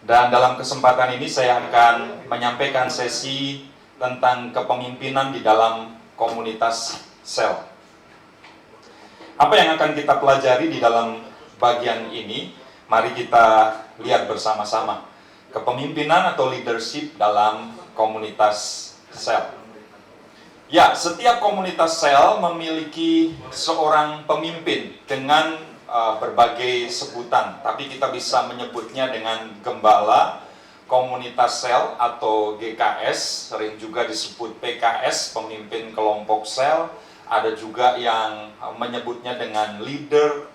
Dan dalam kesempatan ini saya akan menyampaikan sesi tentang kepemimpinan di dalam komunitas sel. Apa yang akan kita pelajari di dalam bagian ini? Mari kita lihat bersama-sama. Kepemimpinan atau leadership dalam komunitas sel. Ya, setiap komunitas sel memiliki seorang pemimpin dengan berbagai sebutan, tapi kita bisa menyebutnya dengan gembala komunitas sel atau GKS, sering juga disebut PKS, pemimpin kelompok sel. Ada juga yang menyebutnya dengan leader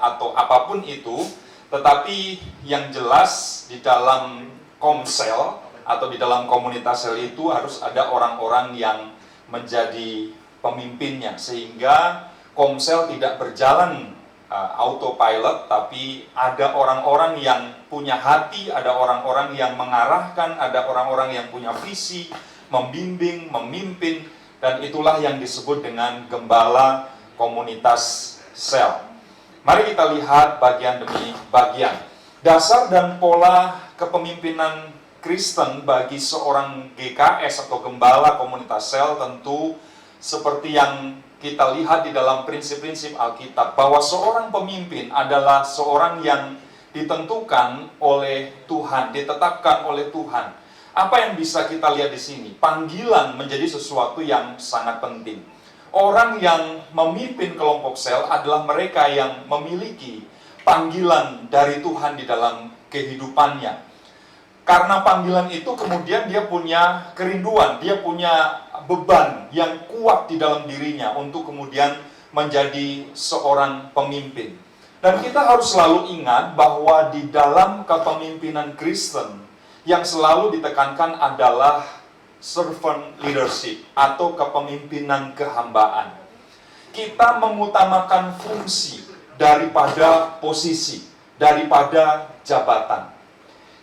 atau apapun itu, tetapi yang jelas di dalam komsel atau di dalam komunitas sel itu harus ada orang-orang yang menjadi pemimpinnya, sehingga komsel tidak berjalan autopilot, tapi ada orang-orang yang punya hati, ada orang-orang yang mengarahkan, ada orang-orang yang punya visi, membimbing, memimpin, dan itulah yang disebut dengan gembala komunitas sel. Mari kita lihat bagian demi bagian. Dasar dan pola kepemimpinan Kristen bagi seorang GKS atau gembala komunitas sel tentu seperti yang kita lihat di dalam prinsip-prinsip Alkitab, bahwa seorang pemimpin adalah seorang yang ditentukan oleh Tuhan, ditetapkan oleh Tuhan. Apa yang bisa kita lihat di sini? Panggilan menjadi sesuatu yang sangat penting. Orang yang memimpin kelompok sel adalah mereka yang memiliki panggilan dari Tuhan di dalam kehidupannya. Karena panggilan itu kemudian dia punya kerinduan, dia punya beban yang kuat di dalam dirinya untuk kemudian menjadi seorang pemimpin. Dan kita harus selalu ingat bahwa di dalam kepemimpinan Kristen yang selalu ditekankan adalah servant leadership atau kepemimpinan kehambaan. Kita mengutamakan fungsi daripada posisi, daripada jabatan.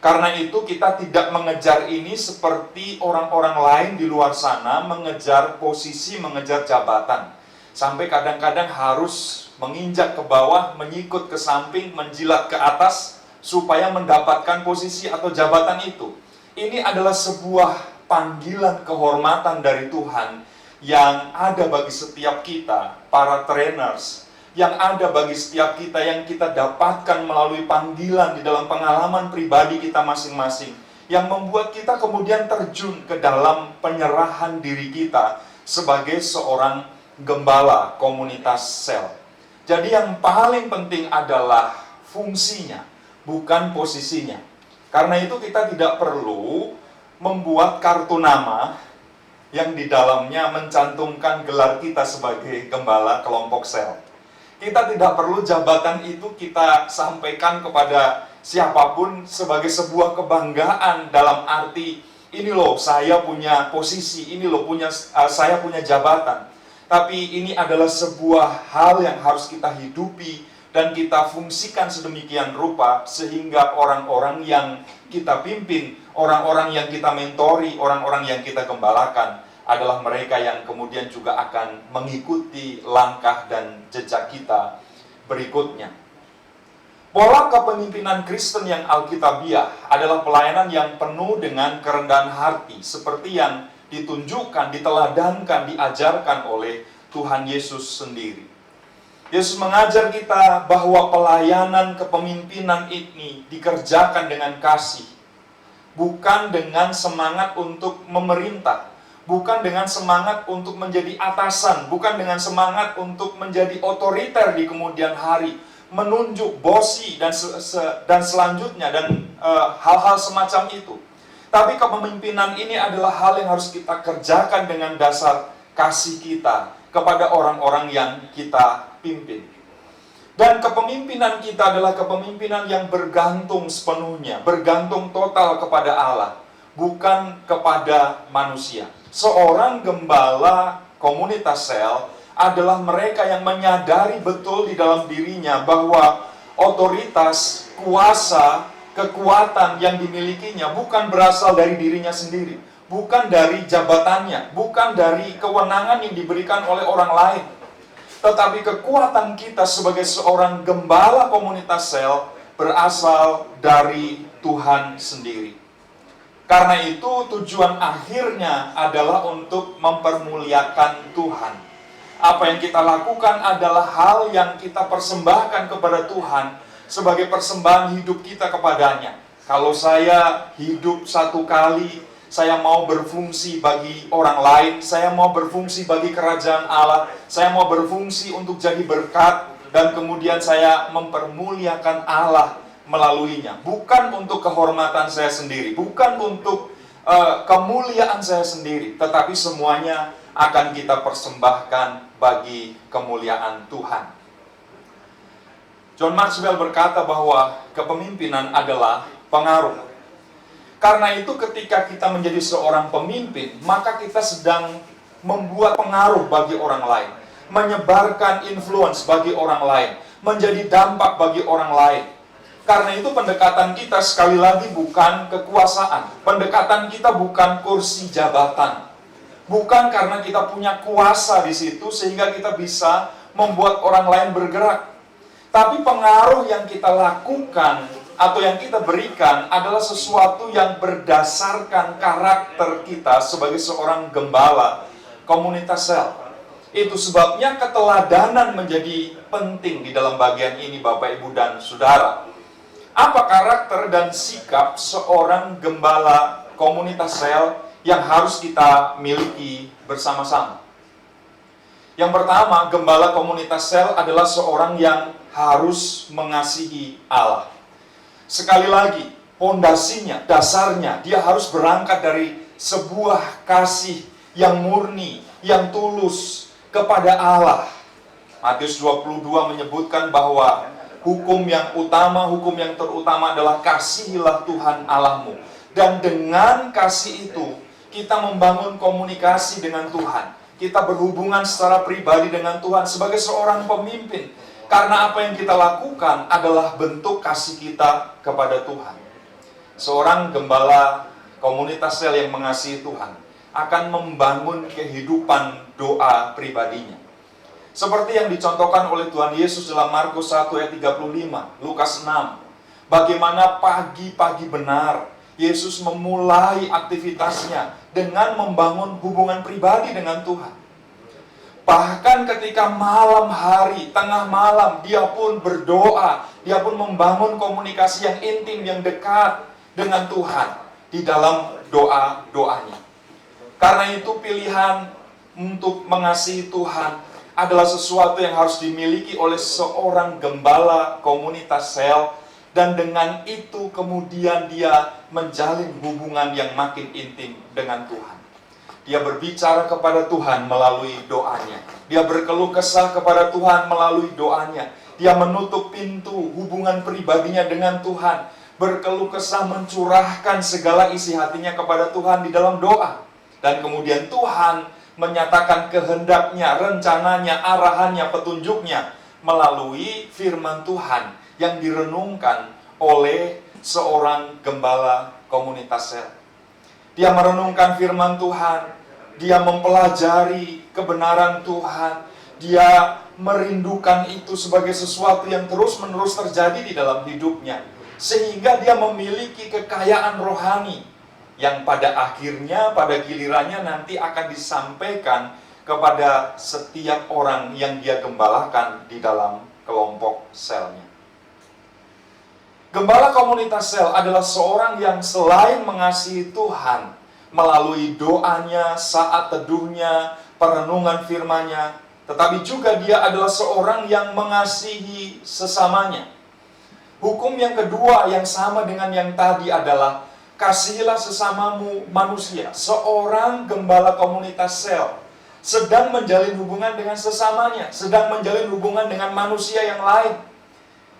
Karena itu kita tidak mengejar ini seperti orang-orang lain di luar sana mengejar posisi, mengejar jabatan. Sampai kadang-kadang harus menginjak ke bawah, menyikut ke samping, menjilat ke atas supaya mendapatkan posisi atau jabatan itu. Ini adalah sebuah panggilan kehormatan dari Tuhan yang ada bagi setiap kita, para trainers, yang ada bagi setiap kita, yang kita dapatkan melalui panggilan di dalam pengalaman pribadi kita masing-masing, yang membuat kita kemudian terjun ke dalam penyerahan diri kita sebagai seorang gembala komunitas sel. Jadi yang paling penting adalah fungsinya, bukan posisinya. Karena itu kita tidak perlu membuat kartu nama yang di dalamnya mencantumkan gelar kita sebagai gembala kelompok sel. Kita tidak perlu jabatan itu kita sampaikan kepada siapapun sebagai sebuah kebanggaan dalam arti, ini loh saya punya posisi, ini loh saya punya jabatan. Tapi ini adalah sebuah hal yang harus kita hidupi dan kita fungsikan sedemikian rupa sehingga orang-orang yang kita pimpin, orang-orang yang kita mentori, orang-orang yang kita gembalakan adalah mereka yang kemudian juga akan mengikuti langkah dan jejak kita berikutnya. Pola kepemimpinan Kristen yang alkitabiah adalah pelayanan yang penuh dengan kerendahan hati, seperti yang ditunjukkan, diteladankan, diajarkan oleh Tuhan Yesus sendiri. Yesus mengajar kita bahwa pelayanan kepemimpinan ini dikerjakan dengan kasih, bukan dengan semangat untuk memerintah, bukan dengan semangat untuk menjadi atasan, bukan dengan semangat untuk menjadi otoriter di kemudian hari, menunjuk bosi dan selanjutnya dan hal-hal semacam itu. Tapi kepemimpinan ini adalah hal yang harus kita kerjakan dengan dasar kasih kita kepada orang-orang yang kita pimpin. Dan kepemimpinan kita adalah kepemimpinan yang bergantung sepenuhnya, bergantung total kepada Allah, bukan kepada manusia. Seorang gembala komunitas sel adalah mereka yang menyadari betul di dalam dirinya bahwa otoritas, kuasa, kekuatan yang dimilikinya bukan berasal dari dirinya sendiri, bukan dari jabatannya, bukan dari kewenangan yang diberikan oleh orang lain. Tetapi kekuatan kita sebagai seorang gembala komunitas sel berasal dari Tuhan sendiri. Karena itu tujuan akhirnya adalah untuk mempermuliakan Tuhan. Apa yang kita lakukan adalah hal yang kita persembahkan kepada Tuhan sebagai persembahan hidup kita kepadanya. Kalau saya hidup satu kali, saya mau berfungsi bagi orang lain, saya mau berfungsi bagi kerajaan Allah, saya mau berfungsi untuk jadi berkat, dan kemudian saya mempermuliakan Allah melaluinya. Bukan untuk kehormatan saya sendiri, bukan untuk kemuliaan saya sendiri, tetapi semuanya akan kita persembahkan bagi kemuliaan Tuhan. John Maxwell berkata bahwa kepemimpinan adalah pengaruh. Karena itu ketika kita menjadi seorang pemimpin, maka kita sedang membuat pengaruh bagi orang lain, menyebarkan influence bagi orang lain, menjadi dampak bagi orang lain. Karena itu pendekatan kita sekali lagi bukan kekuasaan. Pendekatan kita bukan kursi jabatan. Bukan karena kita punya kuasa di situ sehingga kita bisa membuat orang lain bergerak. Tapi pengaruh yang kita lakukan atau yang kita berikan adalah sesuatu yang berdasarkan karakter kita sebagai seorang gembala komunitas sel. Itu sebabnya keteladanan menjadi penting di dalam bagian ini, Bapak, Ibu, dan Saudara. Apa karakter dan sikap seorang gembala komunitas sel yang harus kita miliki bersama-sama? Yang pertama, gembala komunitas sel adalah seorang yang harus mengasihi Allah. Sekali lagi, pondasinya, dasarnya, dia harus berangkat dari sebuah kasih yang murni, yang tulus kepada Allah. Matius 22 menyebutkan bahwa hukum yang utama, hukum yang terutama adalah kasihilah Tuhan Allahmu. Dan dengan kasih itu, kita membangun komunikasi dengan Tuhan. Kita berhubungan secara pribadi dengan Tuhan sebagai seorang pemimpin. Karena apa yang kita lakukan adalah bentuk kasih kita kepada Tuhan. Seorang gembala komunitas sel yang mengasihi Tuhan akan membangun kehidupan doa pribadinya. Seperti yang dicontohkan oleh Tuhan Yesus dalam Markus 1 ayat 35, Lukas 6. Bagaimana pagi-pagi benar Yesus memulai aktivitasnya dengan membangun hubungan pribadi dengan Tuhan. Bahkan ketika malam hari, tengah malam, dia pun berdoa, dia pun membangun komunikasi yang intim, yang dekat dengan Tuhan di dalam doa-doanya. Karena itu pilihan untuk mengasihi Tuhan adalah sesuatu yang harus dimiliki oleh seorang gembala komunitas sel, dan dengan itu kemudian dia menjalin hubungan yang makin intim dengan Tuhan. Dia berbicara kepada Tuhan melalui doanya. Dia berkeluh kesah kepada Tuhan melalui doanya. Dia menutup pintu hubungan pribadinya dengan Tuhan, berkeluh kesah mencurahkan segala isi hatinya kepada Tuhan di dalam doa. Dan kemudian Tuhan menyatakan kehendaknya, rencananya, arahannya, petunjuknya melalui firman Tuhan yang direnungkan oleh seorang gembala komunitas sel. Dia merenungkan firman Tuhan, dia mempelajari kebenaran Tuhan, dia merindukan itu sebagai sesuatu yang terus-menerus terjadi di dalam hidupnya, sehingga dia memiliki kekayaan rohani yang pada akhirnya, pada gilirannya nanti akan disampaikan kepada setiap orang yang dia gembalakan di dalam kelompok selnya. Gembala komunitas sel adalah seorang yang selain mengasihi Tuhan melalui doanya, saat teduhnya, perenungan firman-Nya, tetapi juga dia adalah seorang yang mengasihi sesamanya. Hukum yang kedua yang sama dengan yang tadi adalah kasihilah sesamamu manusia. Seorang gembala komunitas sel sedang menjalin hubungan dengan sesamanya, sedang menjalin hubungan dengan manusia yang lain.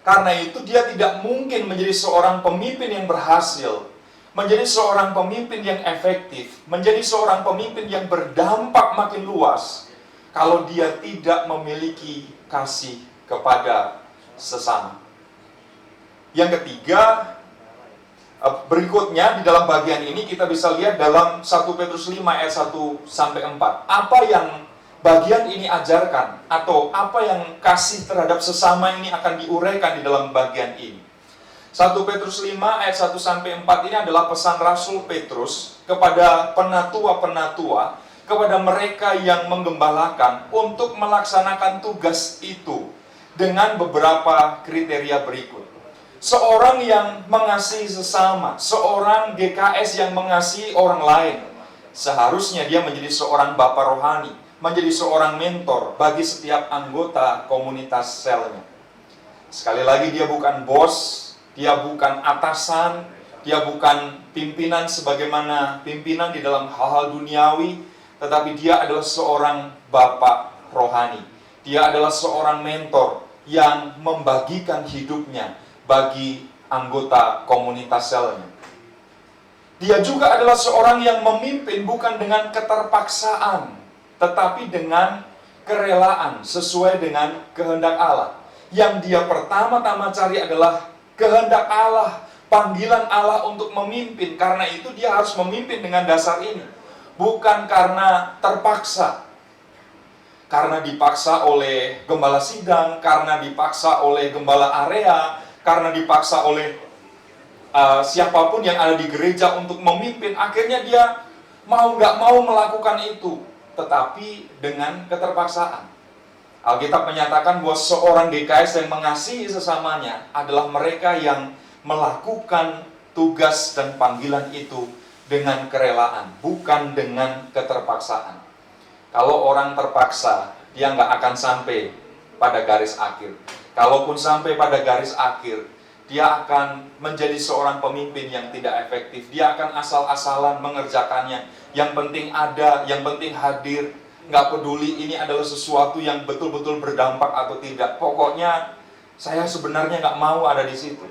Karena itu dia tidak mungkin menjadi seorang pemimpin yang berhasil, menjadi seorang pemimpin yang efektif, menjadi seorang pemimpin yang berdampak makin luas kalau dia tidak memiliki kasih kepada sesama. Yang ketiga, berikutnya di dalam bagian ini kita bisa lihat dalam 1 Petrus 5 ayat 1-4. Apa yang bagian ini ajarkan, atau apa yang kasih terhadap sesama ini akan diuraikan di dalam bagian ini. 1 Petrus 5 ayat 1-4 ini adalah pesan Rasul Petrus kepada penatua-penatua, kepada mereka yang menggembalakan untuk melaksanakan tugas itu dengan beberapa kriteria berikut. Seorang yang mengasihi sesama, seorang GKS yang mengasihi orang lain, seharusnya dia menjadi seorang bapa rohani, menjadi seorang mentor bagi setiap anggota komunitas selnya. Sekali lagi, dia bukan bos, dia bukan atasan, dia bukan pimpinan sebagaimana pimpinan di dalam hal-hal duniawi, tetapi dia adalah seorang bapak rohani. Dia adalah seorang mentor yang membagikan hidupnya bagi anggota komunitas selnya. Dia juga adalah seorang yang memimpin bukan dengan keterpaksaan, tetapi dengan kerelaan sesuai dengan kehendak Allah. Yang dia pertama-tama cari adalah kehendak Allah, panggilan Allah untuk memimpin. Karena itu dia harus memimpin dengan dasar ini. Bukan karena terpaksa. Karena dipaksa oleh gembala sidang, karena dipaksa oleh gembala area, karena dipaksa oleh siapapun yang ada di gereja untuk memimpin. Akhirnya dia mau nggak mau melakukan itu, tetapi dengan keterpaksaan. Alkitab menyatakan bahwa seorang GKS yang mengasihi sesamanya adalah mereka yang melakukan tugas dan panggilan itu dengan kerelaan, bukan dengan keterpaksaan. Kalau orang terpaksa, dia nggak akan sampai pada garis akhir. Kalaupun sampai pada garis akhir, dia akan menjadi seorang pemimpin yang tidak efektif. Dia akan asal-asalan mengerjakannya. Yang penting ada, yang penting hadir. Nggak peduli ini adalah sesuatu yang betul-betul berdampak atau tidak. Pokoknya saya sebenarnya nggak mau ada di situ.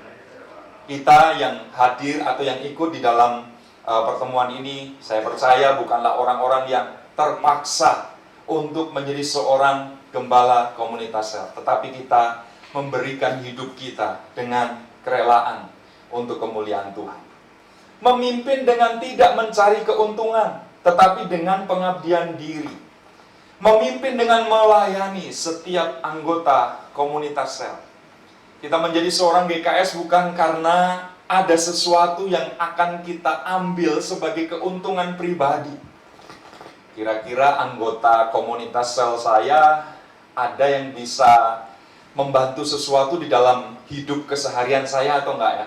Kita yang hadir atau yang ikut di dalam pertemuan ini, saya percaya bukanlah orang-orang yang terpaksa untuk menjadi seorang gembala komunitas sel, tetapi kita memberikan hidup kita dengan kerelaan untuk kemuliaan Tuhan. Memimpin dengan tidak mencari keuntungan, tetapi dengan pengabdian diri. Memimpin dengan melayani setiap anggota komunitas sel. Kita menjadi seorang GKS bukan karena ada sesuatu yang akan kita ambil sebagai keuntungan pribadi. Kira-kira anggota komunitas sel saya ada yang bisa membantu sesuatu di dalam hidup keseharian saya atau enggak ya?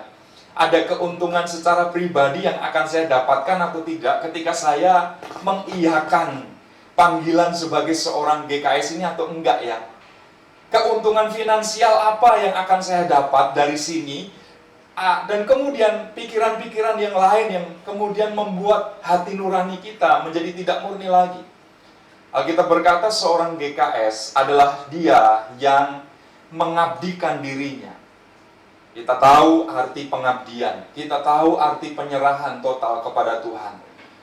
Ada keuntungan secara pribadi yang akan saya dapatkan atau tidak ketika saya mengiyakan panggilan sebagai seorang GKS ini atau enggak ya? Keuntungan finansial apa yang akan saya dapat dari sini? Dan kemudian pikiran-pikiran yang lain yang kemudian membuat hati nurani kita menjadi tidak murni lagi. Alkitab berkata seorang GKS adalah dia yang mengabdikan dirinya. Kita tahu arti pengabdian, kita tahu arti penyerahan total kepada Tuhan.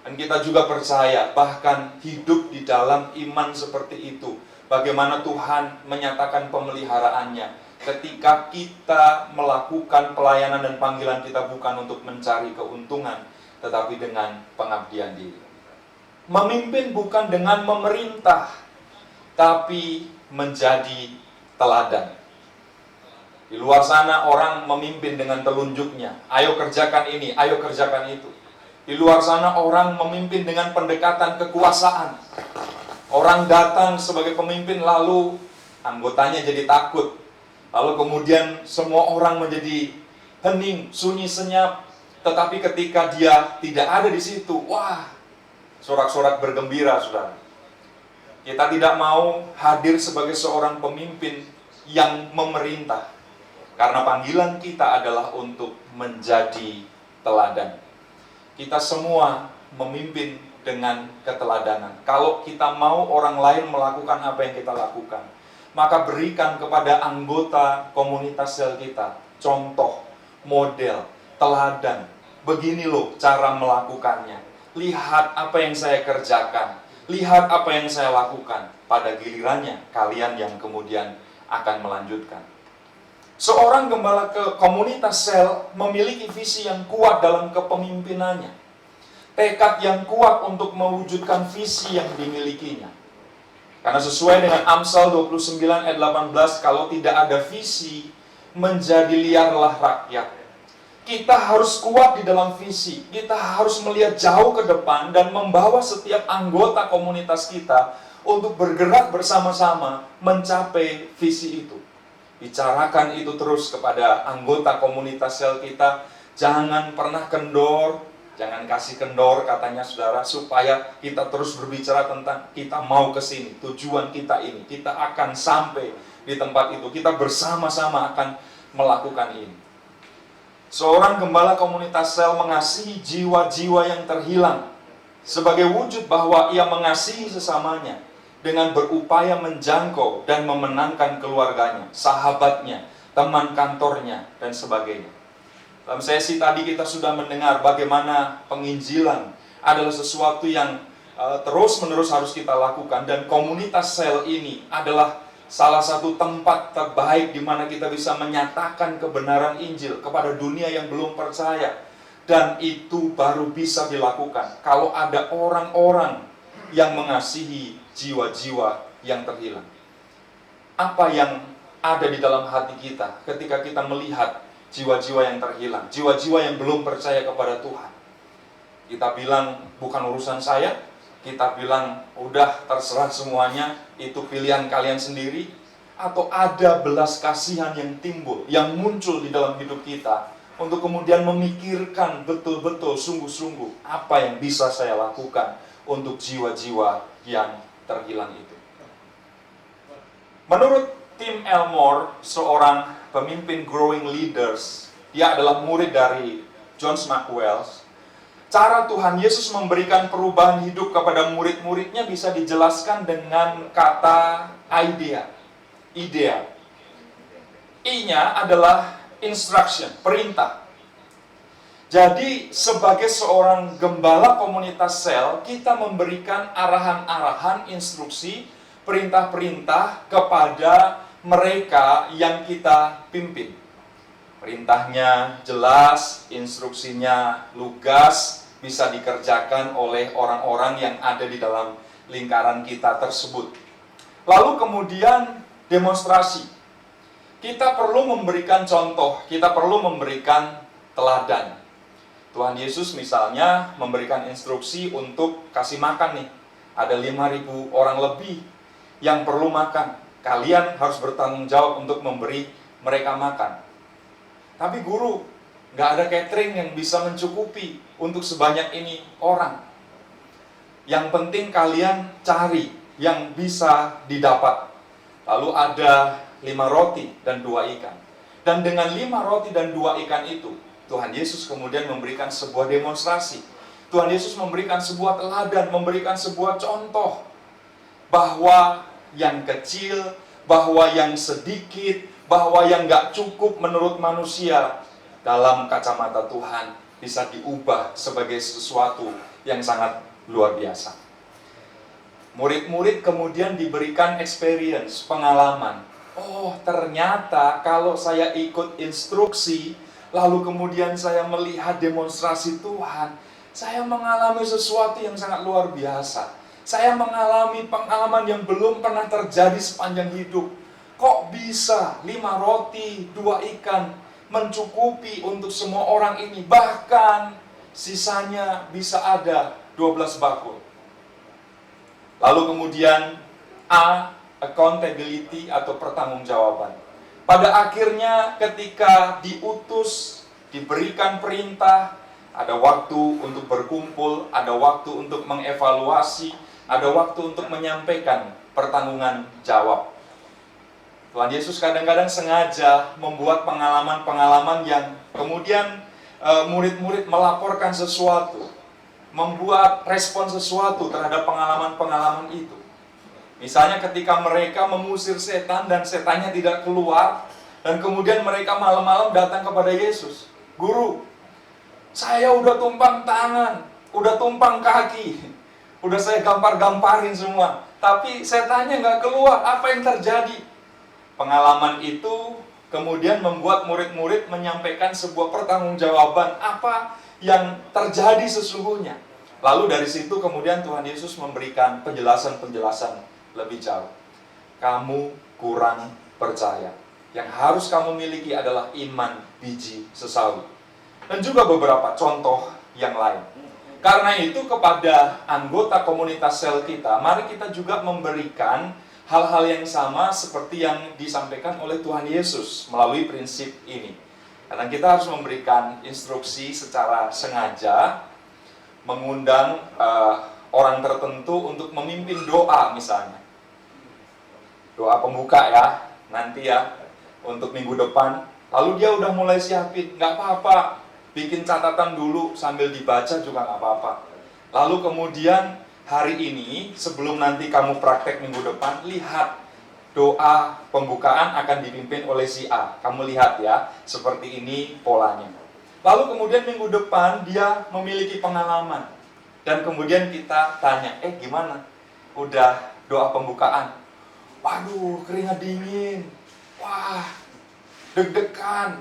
Dan kita juga percaya bahkan hidup di dalam iman seperti itu. Bagaimana Tuhan menyatakan pemeliharaannya ketika kita melakukan pelayanan dan panggilan kita bukan untuk mencari keuntungan, tetapi dengan pengabdian diri. Memimpin bukan dengan memerintah, tapi menjadi teladan. Di luar sana orang memimpin dengan telunjuknya. Ayo kerjakan ini, ayo kerjakan itu. Di luar sana orang memimpin dengan pendekatan kekuasaan. Orang datang sebagai pemimpin lalu anggotanya jadi takut. Lalu kemudian semua orang menjadi hening, sunyi, senyap. Tetapi ketika dia tidak ada di situ, wah, sorak-sorak bergembira, saudara. Kita tidak mau hadir sebagai seorang pemimpin yang memerintah. Karena panggilan kita adalah untuk menjadi teladan. Kita semua memimpin dengan keteladanan. Kalau kita mau orang lain melakukan apa yang kita lakukan, maka berikan kepada anggota komunitas sel kita contoh, model, teladan. Begini loh cara melakukannya. Lihat apa yang saya kerjakan. Lihat apa yang saya lakukan. Pada gilirannya, kalian yang kemudian akan melanjutkan. Seorang gembala ke komunitas sel memiliki visi yang kuat dalam kepemimpinannya. Tekad yang kuat untuk mewujudkan visi yang dimilikinya. Karena sesuai dengan Amsal 29 ayat 18, kalau tidak ada visi, menjadi liarlah rakyat. Kita harus kuat di dalam visi. Kita harus melihat jauh ke depan dan membawa setiap anggota komunitas kita untuk bergerak bersama-sama mencapai visi itu. Bicarakan itu terus kepada anggota komunitas sel kita. Jangan pernah kendor, jangan kasih kendor katanya saudara, supaya kita terus berbicara tentang kita mau ke sini, tujuan kita ini, kita akan sampai di tempat itu, kita bersama-sama akan melakukan ini. Seorang gembala komunitas sel mengasihi jiwa-jiwa yang terhilang sebagai wujud bahwa ia mengasihi sesamanya dengan berupaya menjangkau dan memenangkan keluarganya, sahabatnya, teman kantornya, dan sebagainya. Dalam sesi tadi kita sudah mendengar bagaimana penginjilan adalah sesuatu yang terus-menerus harus kita lakukan, dan komunitas sel ini adalah salah satu tempat terbaik di mana kita bisa menyatakan kebenaran Injil kepada dunia yang belum percaya. Dan itu baru bisa dilakukan kalau ada orang-orang yang mengasihi jiwa-jiwa yang terhilang. Apa yang ada di dalam hati kita ketika kita melihat jiwa-jiwa yang terhilang, jiwa-jiwa yang belum percaya kepada Tuhan? Kita bilang, bukan urusan saya. Kita bilang, udah terserah semuanya, itu pilihan kalian sendiri. Atau ada belas kasihan yang timbul, yang muncul di dalam hidup kita, untuk kemudian memikirkan betul-betul sungguh-sungguh apa yang bisa saya lakukan untuk jiwa-jiwa yang terhilang itu. Menurut Tim Elmore, seorang pemimpin Growing Leaders, dia adalah murid dari John Maxwell. Cara Tuhan Yesus memberikan perubahan hidup kepada murid-muridnya bisa dijelaskan dengan kata idea. I-nya adalah instruction, perintah. Jadi sebagai seorang gembala komunitas sel, kita memberikan arahan-arahan, instruksi, perintah-perintah kepada mereka yang kita pimpin. Perintahnya jelas, instruksinya lugas, bisa dikerjakan oleh orang-orang yang ada di dalam lingkaran kita tersebut. Lalu kemudian demonstrasi. Kita perlu memberikan contoh, kita perlu memberikan teladan. Tuhan Yesus misalnya memberikan instruksi untuk kasih makan nih. Ada 5.000 orang lebih yang perlu makan. Kalian harus bertanggung jawab untuk memberi mereka makan. Tapi guru, nggak ada catering yang bisa mencukupi untuk sebanyak ini orang. Yang penting kalian cari yang bisa didapat. Lalu ada 5 roti dan 2 ikan. Dan dengan 5 roti dan 2 ikan itu, Tuhan Yesus kemudian memberikan sebuah demonstrasi. Tuhan Yesus memberikan sebuah teladan, memberikan sebuah contoh. Bahwa yang kecil, bahwa yang sedikit, bahwa yang nggak cukup menurut manusia, dalam kacamata Tuhan bisa diubah sebagai sesuatu yang sangat luar biasa. Murid-murid kemudian diberikan experience, pengalaman. Oh, ternyata kalau saya ikut instruksi, lalu kemudian saya melihat demonstrasi Tuhan, saya mengalami sesuatu yang sangat luar biasa. Saya mengalami pengalaman yang belum pernah terjadi sepanjang hidup. Kok bisa 5 roti, 2 ikan mencukupi untuk semua orang ini? Bahkan sisanya bisa ada 12 bakul. Lalu kemudian A, accountability atau pertanggungjawaban. Pada akhirnya ketika diutus, diberikan perintah, ada waktu untuk berkumpul, ada waktu untuk mengevaluasi, ada waktu untuk menyampaikan pertanggungan jawab. Tuhan Yesus kadang-kadang sengaja membuat pengalaman-pengalaman yang kemudian murid-murid melaporkan sesuatu, membuat respon sesuatu terhadap pengalaman-pengalaman itu. Misalnya ketika mereka mengusir setan dan setannya tidak keluar, dan kemudian mereka malam-malam datang kepada Yesus. Guru, saya udah tumpang tangan, udah tumpang kaki, udah saya gampar-gamparin semua, tapi setannya nggak keluar, apa yang terjadi? Pengalaman itu kemudian membuat murid-murid menyampaikan sebuah pertanggungjawaban apa yang terjadi sesungguhnya. Lalu dari situ kemudian Tuhan Yesus memberikan penjelasan-penjelasan lebih jauh. Kamu kurang percaya. Yang harus kamu miliki adalah iman biji sesawi. dan juga beberapa contoh yang lain. Karena itu kepada anggota komunitas sel kita, mari kita juga memberikan hal-hal yang sama seperti yang disampaikan oleh Tuhan Yesus melalui prinsip ini. Karena kita harus memberikan instruksi secara sengaja, mengundang orang tertentu untuk memimpin doa misalnya. Doa pembuka ya, nanti ya, untuk minggu depan. Lalu dia udah mulai siapin, nggak apa-apa. Bikin catatan dulu sambil dibaca juga nggak apa-apa. Lalu kemudian hari ini sebelum nanti kamu praktek minggu depan, lihat doa pembukaan akan dipimpin oleh si A. Kamu lihat ya, seperti ini polanya. Lalu kemudian minggu depan dia memiliki pengalaman. Dan kemudian kita tanya, gimana? Udah doa pembukaan? Waduh, keringat dingin. Wah, deg-degan,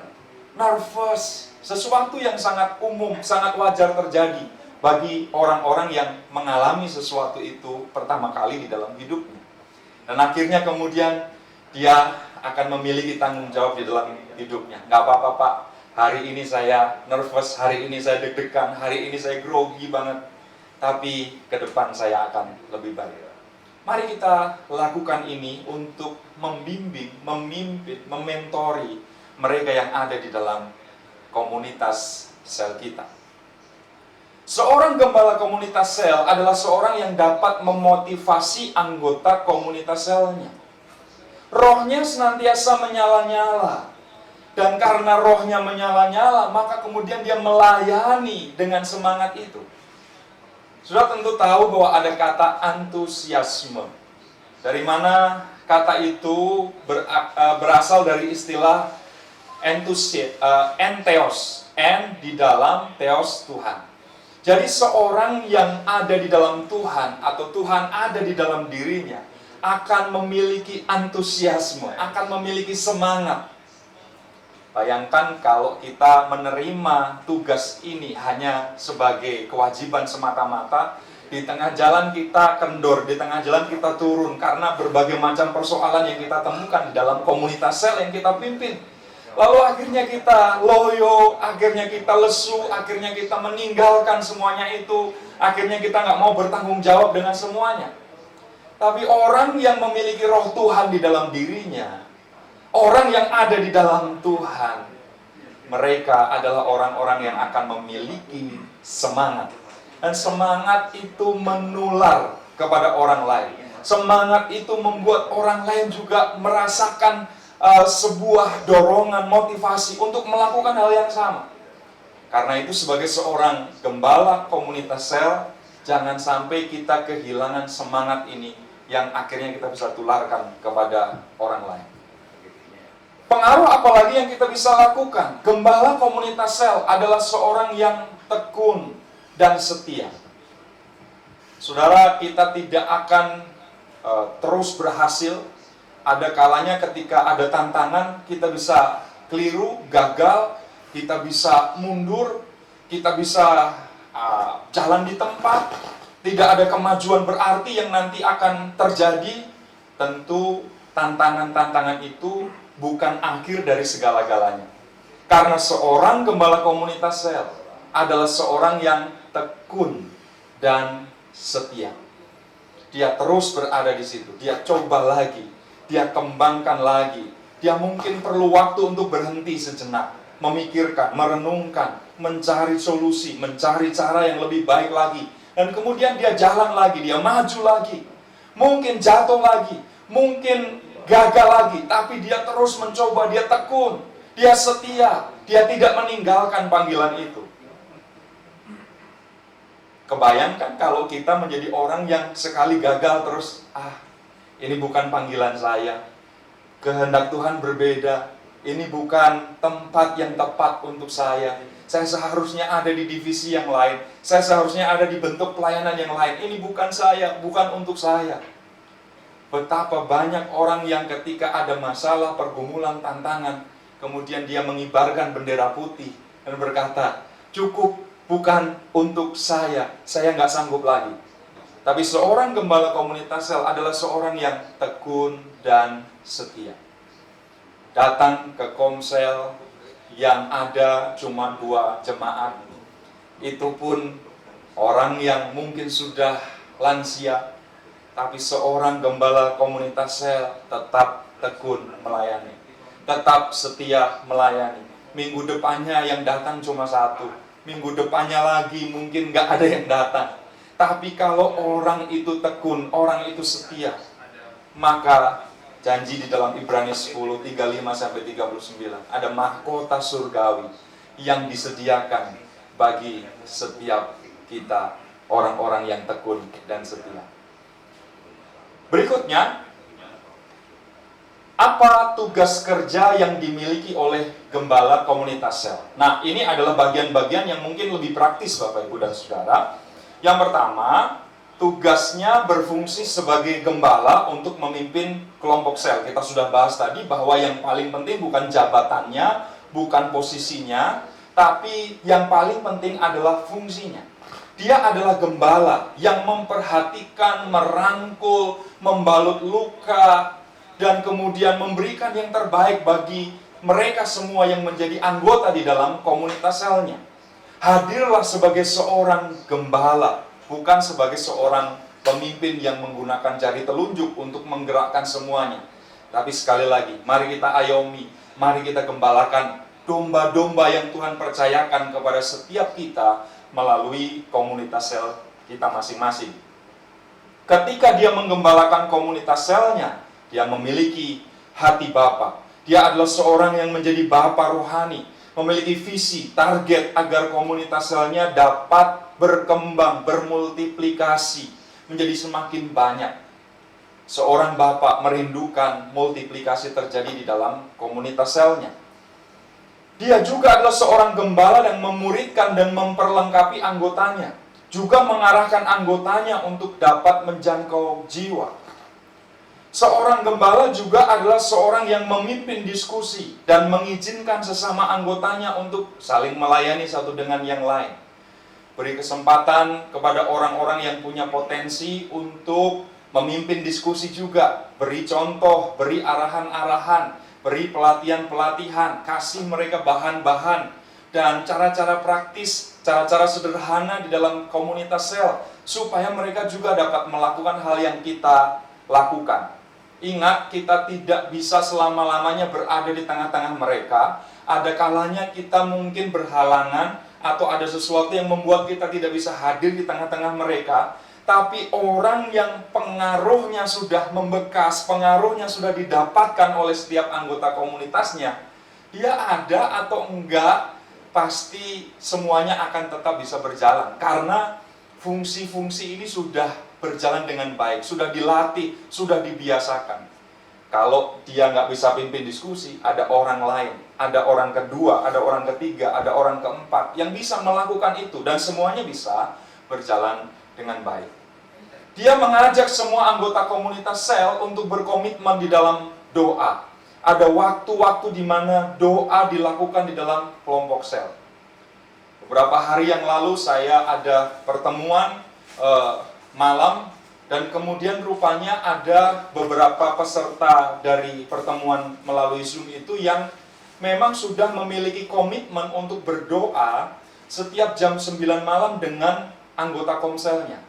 nervous. Sesuatu yang sangat umum, sangat wajar terjadi bagi orang-orang yang mengalami sesuatu itu pertama kali di dalam hidupnya. Dan akhirnya kemudian dia akan memiliki tanggung jawab di dalam hidupnya. Nggak apa-apa Pak, hari ini saya nervous, hari ini saya deg-degan, hari ini saya grogi banget. Tapi ke depan saya akan lebih baik. Mari kita lakukan ini untuk membimbing, memimpin, mementori mereka yang ada di dalam komunitas sel kita. Seorang gembala komunitas sel adalah seorang yang dapat memotivasi anggota komunitas selnya. Rohnya senantiasa menyala-nyala. Dan karena rohnya menyala-nyala, maka kemudian dia melayani dengan semangat itu. Sudah tentu tahu bahwa ada kata antusiasme. Dari mana kata itu berasal dari istilah entheos, di dalam theos Tuhan. Jadi seorang yang ada di dalam Tuhan atau Tuhan ada di dalam dirinya akan memiliki antusiasme, akan memiliki semangat. Bayangkan kalau kita menerima tugas ini hanya sebagai kewajiban semata-mata, di tengah jalan kita kendor, di tengah jalan kita turun karena berbagai macam persoalan yang kita temukan di dalam komunitas sel yang kita pimpin. Lalu akhirnya kita loyo, akhirnya kita lesu, akhirnya kita meninggalkan semuanya itu, akhirnya kita nggak mau bertanggung jawab dengan semuanya. Tapi orang yang memiliki roh Tuhan di dalam dirinya, orang yang ada di dalam Tuhan, mereka adalah orang-orang yang akan memiliki semangat. Dan semangat itu menular kepada orang lain. Semangat itu membuat orang lain juga merasakan sebuah dorongan, motivasi untuk melakukan hal yang sama. Karena itu sebagai seorang gembala komunitas sel, jangan sampai kita kehilangan semangat ini yang akhirnya kita bisa tularkan kepada orang lain. Pengaruh apalagi yang kita bisa lakukan? Gembala komunitas sel adalah seorang yang tekun dan setia. Saudara, kita tidak akan terus berhasil. Ada kalanya ketika ada tantangan, kita bisa keliru, gagal, kita bisa mundur, kita bisa jalan di tempat, tidak ada kemajuan berarti yang nanti akan terjadi. Tentu tantangan-tantangan itu bukan akhir dari segala-galanya. Karena seorang gembala komunitas sel adalah seorang yang tekun dan setia. Dia terus berada di situ, dia coba lagi, dia kembangkan lagi. Dia mungkin perlu waktu untuk berhenti sejenak, memikirkan, merenungkan, mencari solusi, mencari cara yang lebih baik lagi. Dan kemudian dia jalan lagi, dia maju lagi. Mungkin jatuh lagi, mungkin gagal lagi, tapi dia terus mencoba, dia tekun, dia setia, dia tidak meninggalkan panggilan itu. Kebayangkan kalau kita menjadi orang yang sekali gagal terus, ini bukan panggilan saya, kehendak Tuhan berbeda, ini bukan tempat yang tepat untuk saya seharusnya ada di divisi yang lain, saya seharusnya ada di bentuk pelayanan yang lain, ini bukan saya, bukan untuk saya. Betapa banyak orang yang ketika ada masalah, pergumulan, tantangan, kemudian dia mengibarkan bendera putih dan berkata, cukup, bukan untuk saya nggak sanggup lagi. Tapi seorang gembala komunitas sel adalah seorang yang tekun dan setia. Datang ke komsel, yang ada cuma 2 jemaat. Itu pun orang yang mungkin sudah lansia, tapi seorang gembala komunitas sel tetap tekun melayani, tetap setia melayani. Minggu depannya yang datang cuma 1, minggu depannya lagi mungkin nggak ada yang datang. Tapi kalau orang itu tekun, orang itu setia, maka janji di dalam Ibrani 10:35-39 ada mahkota surgawi yang disediakan bagi setiap kita, orang-orang yang tekun dan setia. Berikutnya, apa tugas kerja yang dimiliki oleh gembala komunitas sel? Nah, ini adalah bagian-bagian yang mungkin lebih praktis Bapak Ibu dan Saudara. Yang pertama, tugasnya berfungsi sebagai gembala untuk memimpin kelompok sel. Kita sudah bahas tadi bahwa yang paling penting bukan jabatannya, bukan posisinya, tapi yang paling penting adalah fungsinya. Dia adalah gembala yang memperhatikan, merangkul, membalut luka, dan kemudian memberikan yang terbaik bagi mereka semua yang menjadi anggota di dalam komunitas selnya. Hadirlah sebagai seorang gembala, bukan sebagai seorang pemimpin yang menggunakan jari telunjuk untuk menggerakkan semuanya. Tapi sekali lagi, mari kita ayomi, mari kita gembalakan domba-domba yang Tuhan percayakan kepada setiap kita melalui komunitas sel kita masing-masing. Ketika dia menggembalakan komunitas selnya, dia memiliki hati Bapa. Dia adalah seorang yang menjadi Bapa rohani, memiliki visi, target agar komunitas selnya dapat berkembang, bermultiplikasi, menjadi semakin banyak. Seorang Bapa merindukan multiplikasi terjadi di dalam komunitas selnya. Dia juga adalah seorang gembala yang memuridkan dan memperlengkapi anggotanya, juga mengarahkan anggotanya untuk dapat menjangkau jiwa. Seorang gembala juga adalah seorang yang memimpin diskusi dan mengizinkan sesama anggotanya untuk saling melayani satu dengan yang lain. Beri kesempatan kepada orang-orang yang punya potensi untuk memimpin diskusi juga. Beri contoh, beri arahan-arahan, beri pelatihan-pelatihan, kasih mereka bahan-bahan dan cara-cara praktis, cara-cara sederhana di dalam komunitas sel, supaya mereka juga dapat melakukan hal yang kita lakukan. Ingat, kita tidak bisa selama-lamanya berada di tengah-tengah mereka. Ada kalanya kita mungkin berhalangan atau ada sesuatu yang membuat kita tidak bisa hadir di tengah-tengah mereka. Tapi orang yang pengaruhnya sudah membekas, pengaruhnya sudah didapatkan oleh setiap anggota komunitasnya, dia ada atau enggak, pasti semuanya akan tetap bisa berjalan. Karena fungsi-fungsi ini sudah berjalan dengan baik, sudah dilatih, sudah dibiasakan. Kalau dia nggak bisa pimpin diskusi, ada orang lain, ada orang kedua, ada orang ketiga, ada orang keempat yang bisa melakukan itu, dan semuanya bisa berjalan dengan baik. Dia mengajak semua anggota komunitas sel untuk berkomitmen di dalam doa. Ada waktu-waktu di mana doa dilakukan di dalam kelompok sel. Beberapa hari yang lalu saya ada pertemuan malam, dan kemudian rupanya ada beberapa peserta dari pertemuan melalui Zoom itu yang memang sudah memiliki komitmen untuk berdoa setiap jam 9 malam dengan anggota komselnya.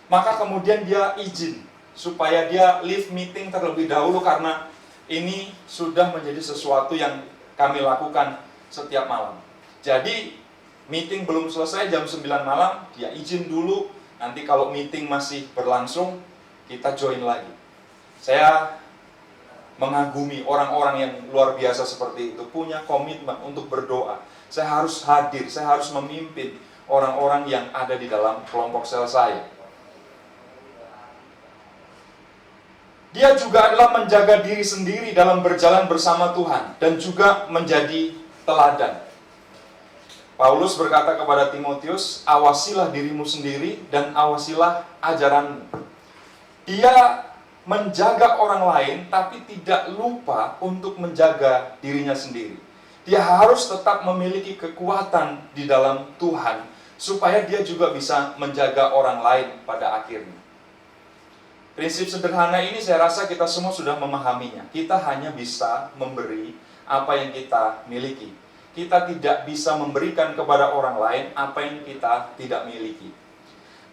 Maka kemudian dia izin supaya dia leave meeting terlebih dahulu, karena ini sudah menjadi sesuatu yang kami lakukan setiap malam. Jadi meeting belum selesai jam 9 malam, dia izin dulu. Nanti kalau meeting masih berlangsung, kita join lagi. Saya mengagumi orang-orang yang luar biasa seperti itu, punya komitmen untuk berdoa. Saya harus hadir, saya harus memimpin orang-orang yang ada di dalam kelompok sel saya. Dia juga adalah menjaga diri sendiri dalam berjalan bersama Tuhan, dan juga menjadi teladan. Paulus berkata kepada Timotius, awasilah dirimu sendiri dan awasilah ajaranmu. Dia menjaga orang lain, tapi tidak lupa untuk menjaga dirinya sendiri. Dia harus tetap memiliki kekuatan di dalam Tuhan, supaya dia juga bisa menjaga orang lain pada akhirnya. Prinsip sederhana ini saya rasa kita semua sudah memahaminya. Kita hanya bisa memberi apa yang kita miliki. kita tidak bisa memberikan kepada orang lain apa yang kita tidak miliki.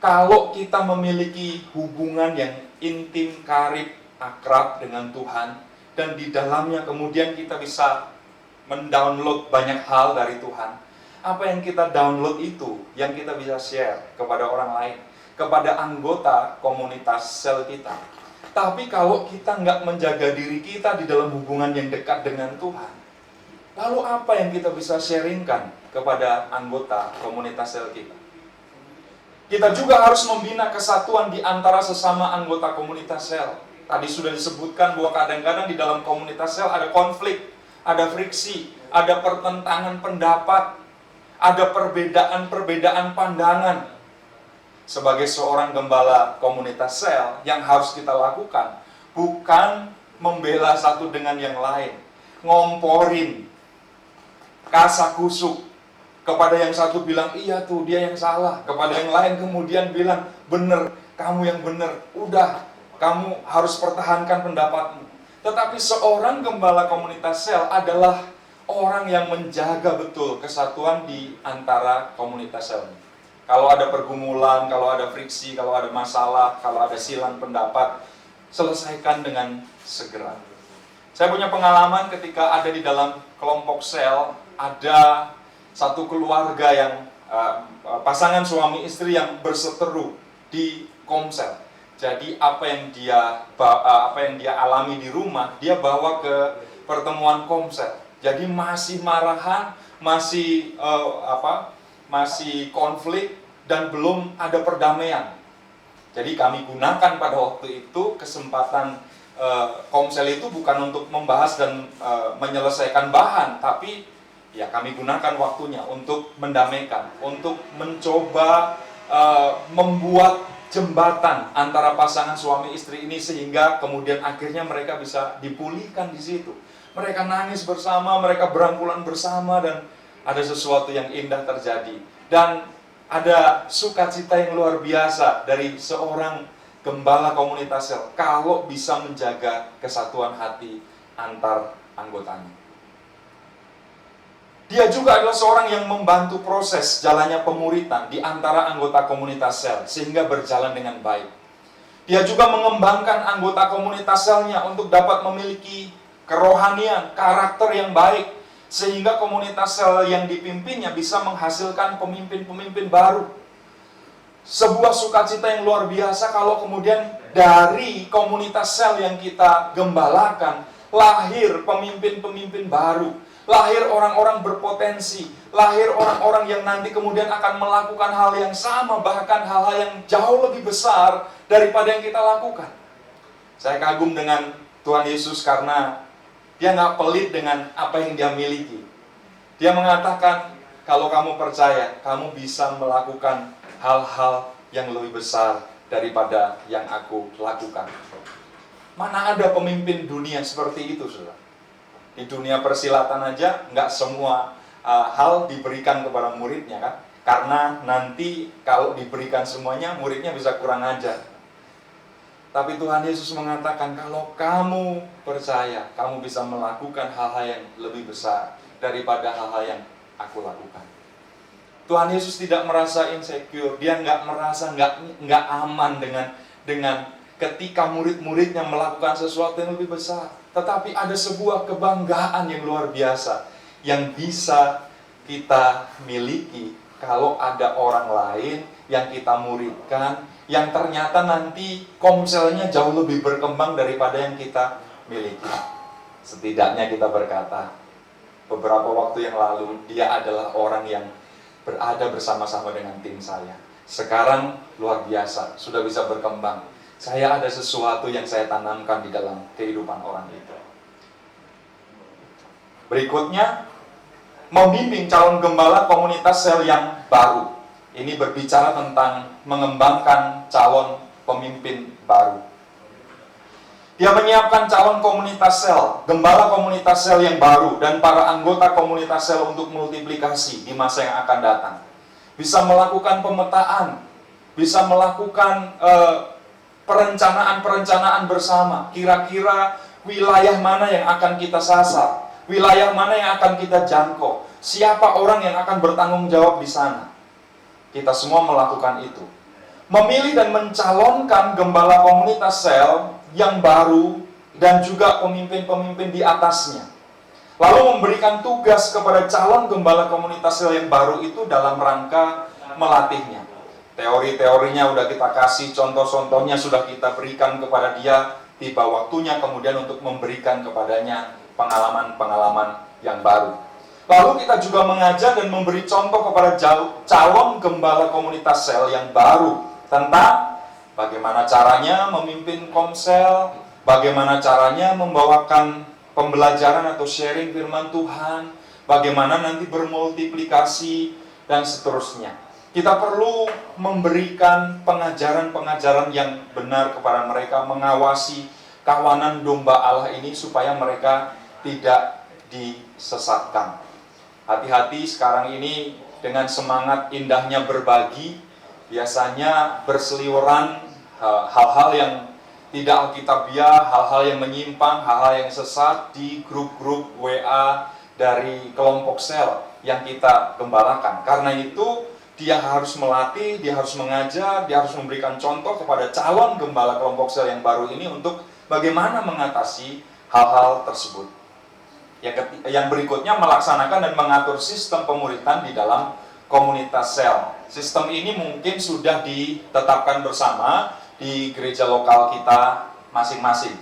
Kalau kita memiliki hubungan yang intim, karib, akrab dengan Tuhan, dan di dalamnya kemudian kita bisa mendownload banyak hal dari Tuhan, apa yang kita download itu yang kita bisa share kepada orang lain, kepada anggota komunitas sel kita. Tapi kalau kita nggak menjaga diri kita di dalam hubungan yang dekat dengan Tuhan, lalu apa yang kita bisa sharingkan kepada anggota komunitas sel kita? Kita juga harus membina kesatuan di antara sesama anggota komunitas sel. Tadi sudah disebutkan bahwa kadang-kadang di dalam komunitas sel ada konflik, ada friksi, ada pertentangan pendapat, ada perbedaan-perbedaan pandangan. Sebagai seorang gembala komunitas sel, yang harus kita lakukan bukan membela satu dengan yang lain, ngomporin, kasakusuk. Kepada yang satu bilang, iya tuh dia yang salah. Kepada yang lain kemudian bilang, bener, kamu yang bener. Udah, kamu harus pertahankan pendapatmu. Tetapi seorang gembala komunitas sel adalah orang yang menjaga betul kesatuan di antara komunitas selnya. Kalau ada pergumulan, kalau ada friksi, kalau ada masalah, kalau ada silang pendapat, selesaikan dengan segera. Saya punya pengalaman ketika ada di dalam kelompok sel, ada satu keluarga yang pasangan suami istri yang berseteru di komsel. Jadi apa yang dia alami di rumah, dia bawa ke pertemuan komsel. Jadi masih marahan, masih konflik dan belum ada perdamaian. Jadi kami gunakan pada waktu itu kesempatan komsel itu bukan untuk membahas dan menyelesaikan bahan, tapi ya kami gunakan waktunya untuk mendamaikan, untuk mencoba membuat jembatan antara pasangan suami istri ini sehingga kemudian akhirnya mereka bisa dipulihkan di situ. Mereka nangis bersama, mereka berangkulan bersama, dan ada sesuatu yang indah terjadi. Dan ada sukacita yang luar biasa dari seorang gembala komunitas sel kalau bisa menjaga kesatuan hati antar anggotanya. Dia juga adalah seorang yang membantu proses jalannya pemuritan di antara anggota komunitas sel sehingga berjalan dengan baik. Dia juga mengembangkan anggota komunitas selnya untuk dapat memiliki kerohanian, karakter yang baik, sehingga komunitas sel yang dipimpinnya bisa menghasilkan pemimpin-pemimpin baru. Sebuah sukacita yang luar biasa kalau kemudian dari komunitas sel yang kita gembalakan lahir pemimpin-pemimpin baru, lahir orang-orang berpotensi, lahir orang-orang yang nanti kemudian akan melakukan hal yang sama, bahkan hal-hal yang jauh lebih besar daripada yang kita lakukan. Saya kagum dengan Tuhan Yesus karena dia nggak pelit dengan apa yang dia miliki. Dia mengatakan, kalau kamu percaya, kamu bisa melakukan hal-hal yang lebih besar daripada yang aku lakukan. Mana ada pemimpin dunia seperti itu, saudara? Di dunia persilatan aja nggak semua hal diberikan kepada muridnya, kan? Karena nanti kalau diberikan semuanya, muridnya bisa kurang ajar. Tapi Tuhan Yesus mengatakan, kalau kamu percaya, kamu bisa melakukan hal-hal yang lebih besar daripada hal-hal yang aku lakukan. Tuhan Yesus tidak merasa insecure, dia nggak merasa nggak aman dengan ketika murid-muridnya melakukan sesuatu yang lebih besar. Tetapi ada sebuah kebanggaan yang luar biasa yang bisa kita miliki kalau ada orang lain yang kita muridkan, yang ternyata nanti komselnya jauh lebih berkembang daripada yang kita miliki. Setidaknya kita berkata, beberapa waktu yang lalu dia adalah orang yang berada bersama-sama dengan tim saya. Sekarang luar biasa, sudah bisa berkembang. Saya ada sesuatu yang saya tanamkan di dalam kehidupan orang itu. Berikutnya, membimbing calon gembala komunitas sel yang baru. Ini berbicara tentang mengembangkan calon pemimpin baru. Dia menyiapkan calon komunitas sel, gembala komunitas sel yang baru, dan para anggota komunitas sel untuk multiplikasi di masa yang akan datang. Bisa melakukan pemetaan, bisa melakukan perencanaan-perencanaan bersama. Kira-kira wilayah mana yang akan kita sasar, wilayah mana yang akan kita jangkau, Siapa orang yang akan bertanggung jawab di sana? Kita semua melakukan itu. Memilih dan mencalonkan gembala komunitas sel yang baru dan juga pemimpin-pemimpin di atasnya. Lalu memberikan tugas kepada calon gembala komunitas sel yang baru itu dalam rangka melatihnya. Teori-teorinya udah kita kasih, contoh-contohnya sudah kita berikan kepada dia. Tiba waktunya kemudian untuk memberikan kepadanya pengalaman-pengalaman yang baru. Lalu kita juga mengajar dan memberi contoh kepada calon gembala komunitas sel yang baru tentang bagaimana caranya memimpin komsel, bagaimana caranya membawakan pembelajaran atau sharing firman Tuhan, bagaimana nanti bermultiplikasi, dan seterusnya. Kita perlu memberikan pengajaran-pengajaran yang benar kepada mereka, mengawasi kawanan domba Allah ini supaya mereka tidak disesatkan. Hati-hati sekarang ini dengan semangat indahnya berbagi, biasanya berseliweran hal-hal yang tidak alkitabiah, hal-hal yang menyimpang, hal-hal yang sesat di grup-grup WA dari kelompok sel yang kita gembalakan. Karena itu dia harus melatih, dia harus mengajar, dia harus memberikan contoh kepada calon gembala kelompok sel yang baru ini untuk bagaimana mengatasi hal-hal tersebut. Yang berikutnya melaksanakan dan mengatur sistem pemuritan di dalam komunitas sel. Sistem ini mungkin sudah ditetapkan bersama di gereja lokal kita masing-masing.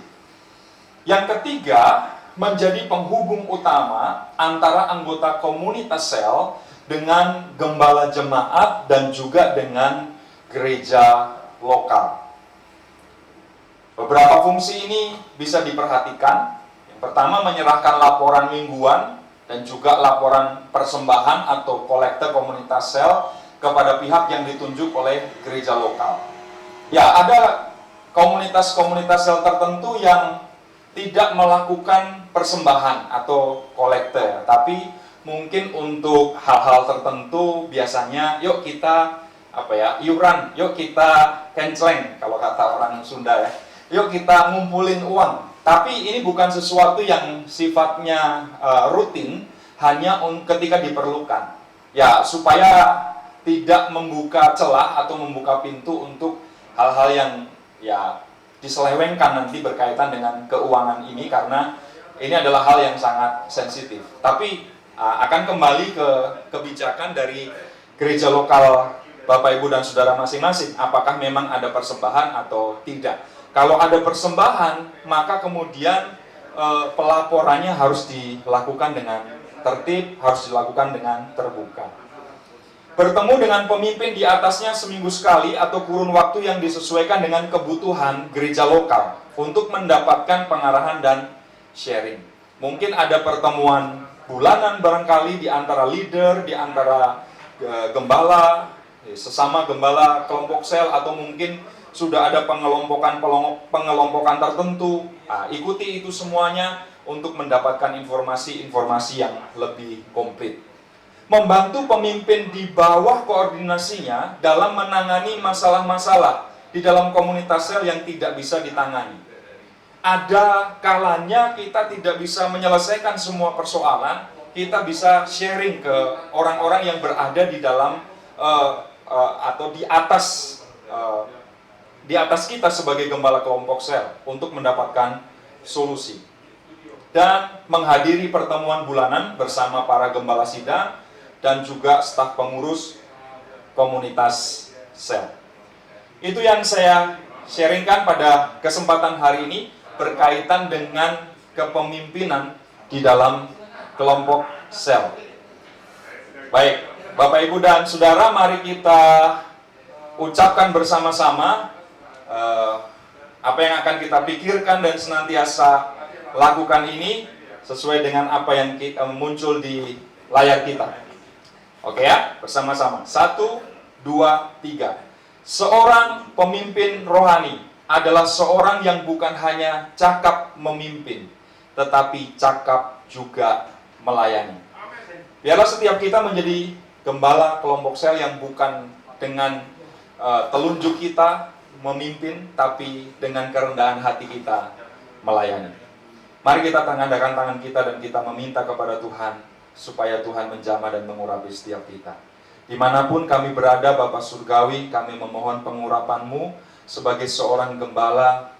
Yang ketiga, menjadi penghubung utama antara anggota komunitas sel dengan gembala jemaat dan juga dengan gereja lokal. Beberapa fungsi ini bisa diperhatikan. Pertama, menyerahkan laporan mingguan dan juga laporan persembahan atau kolekte komunitas sel kepada pihak yang ditunjuk oleh gereja lokal. Ya, ada komunitas-komunitas sel tertentu yang tidak melakukan persembahan atau kolekte, tapi mungkin untuk hal-hal tertentu biasanya yuk kita iuran, yuk kita kenceleng kalau kata orang Sunda ya. Yuk kita ngumpulin uang. Tapi ini bukan sesuatu yang sifatnya rutin, hanya ketika diperlukan. Ya, supaya tidak membuka celah atau membuka pintu untuk hal-hal yang ya diselewengkan nanti berkaitan dengan keuangan ini, karena ini adalah hal yang sangat sensitif. Tapi akan kembali ke kebijakan dari gereja lokal Bapak, Ibu, dan Saudara masing-masing. Apakah memang ada persembahan atau tidak? Kalau ada persembahan, maka kemudian pelaporannya harus dilakukan dengan tertib, harus dilakukan dengan terbuka. Bertemu dengan pemimpin di atasnya seminggu sekali atau kurun waktu yang disesuaikan dengan kebutuhan gereja lokal untuk mendapatkan pengarahan dan sharing. Mungkin ada pertemuan bulanan barangkali di antara leader, di antara gembala, sesama gembala kelompok sel, atau mungkin sudah ada pengelompokan tertentu. Ikuti itu semuanya untuk mendapatkan informasi-informasi yang lebih komplit. Membantu pemimpin di bawah koordinasinya dalam menangani masalah-masalah di dalam komunitas sel yang tidak bisa ditangani. Ada kalanya kita tidak bisa menyelesaikan semua persoalan, kita bisa sharing ke orang-orang yang berada di dalam atau di atas kita sebagai gembala kelompok sel untuk mendapatkan solusi. Dan menghadiri pertemuan bulanan bersama para gembala sidang dan juga staf pengurus komunitas sel. Itu yang saya sharingkan pada kesempatan hari ini berkaitan dengan kepemimpinan di dalam kelompok sel. Baik, Bapak, Ibu, dan Saudara, mari kita ucapkan bersama-sama apa yang akan kita pikirkan dan senantiasa lakukan ini sesuai dengan apa yang muncul di layar kita. Oke ya, bersama-sama. 1, 2, 3. Seorang pemimpin rohani adalah seorang yang bukan hanya cakap memimpin, tetapi cakap juga melayani. Biarlah setiap kita menjadi gembala kelompok sel yang bukan dengan telunjuk kita memimpin, tapi dengan kerendahan hati kita melayani. Mari kita tangandaikan tangan kita dan kita meminta kepada Tuhan supaya Tuhan menjamah dan mengurapi setiap kita. Dimanapun kami berada, Bapa Surgawi, kami memohon pengurapan-Mu sebagai seorang gembala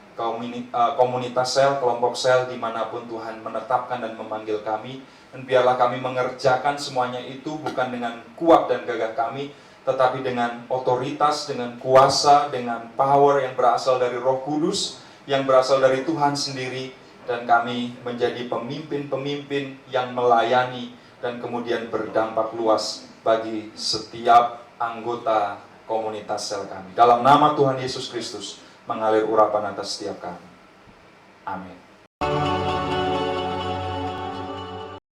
komunitas sel, kelompok sel, dimanapun Tuhan menetapkan dan memanggil kami. Dan biarlah kami mengerjakan semuanya itu bukan dengan kuat dan gagah kami, tetapi dengan otoritas, dengan kuasa, dengan power yang berasal dari Roh Kudus, yang berasal dari Tuhan sendiri. Dan kami menjadi pemimpin-pemimpin yang melayani dan kemudian berdampak luas bagi setiap anggota komunitas sel kami. Dalam nama Tuhan Yesus Kristus, mengalir urapan atas setiap kami. Amin.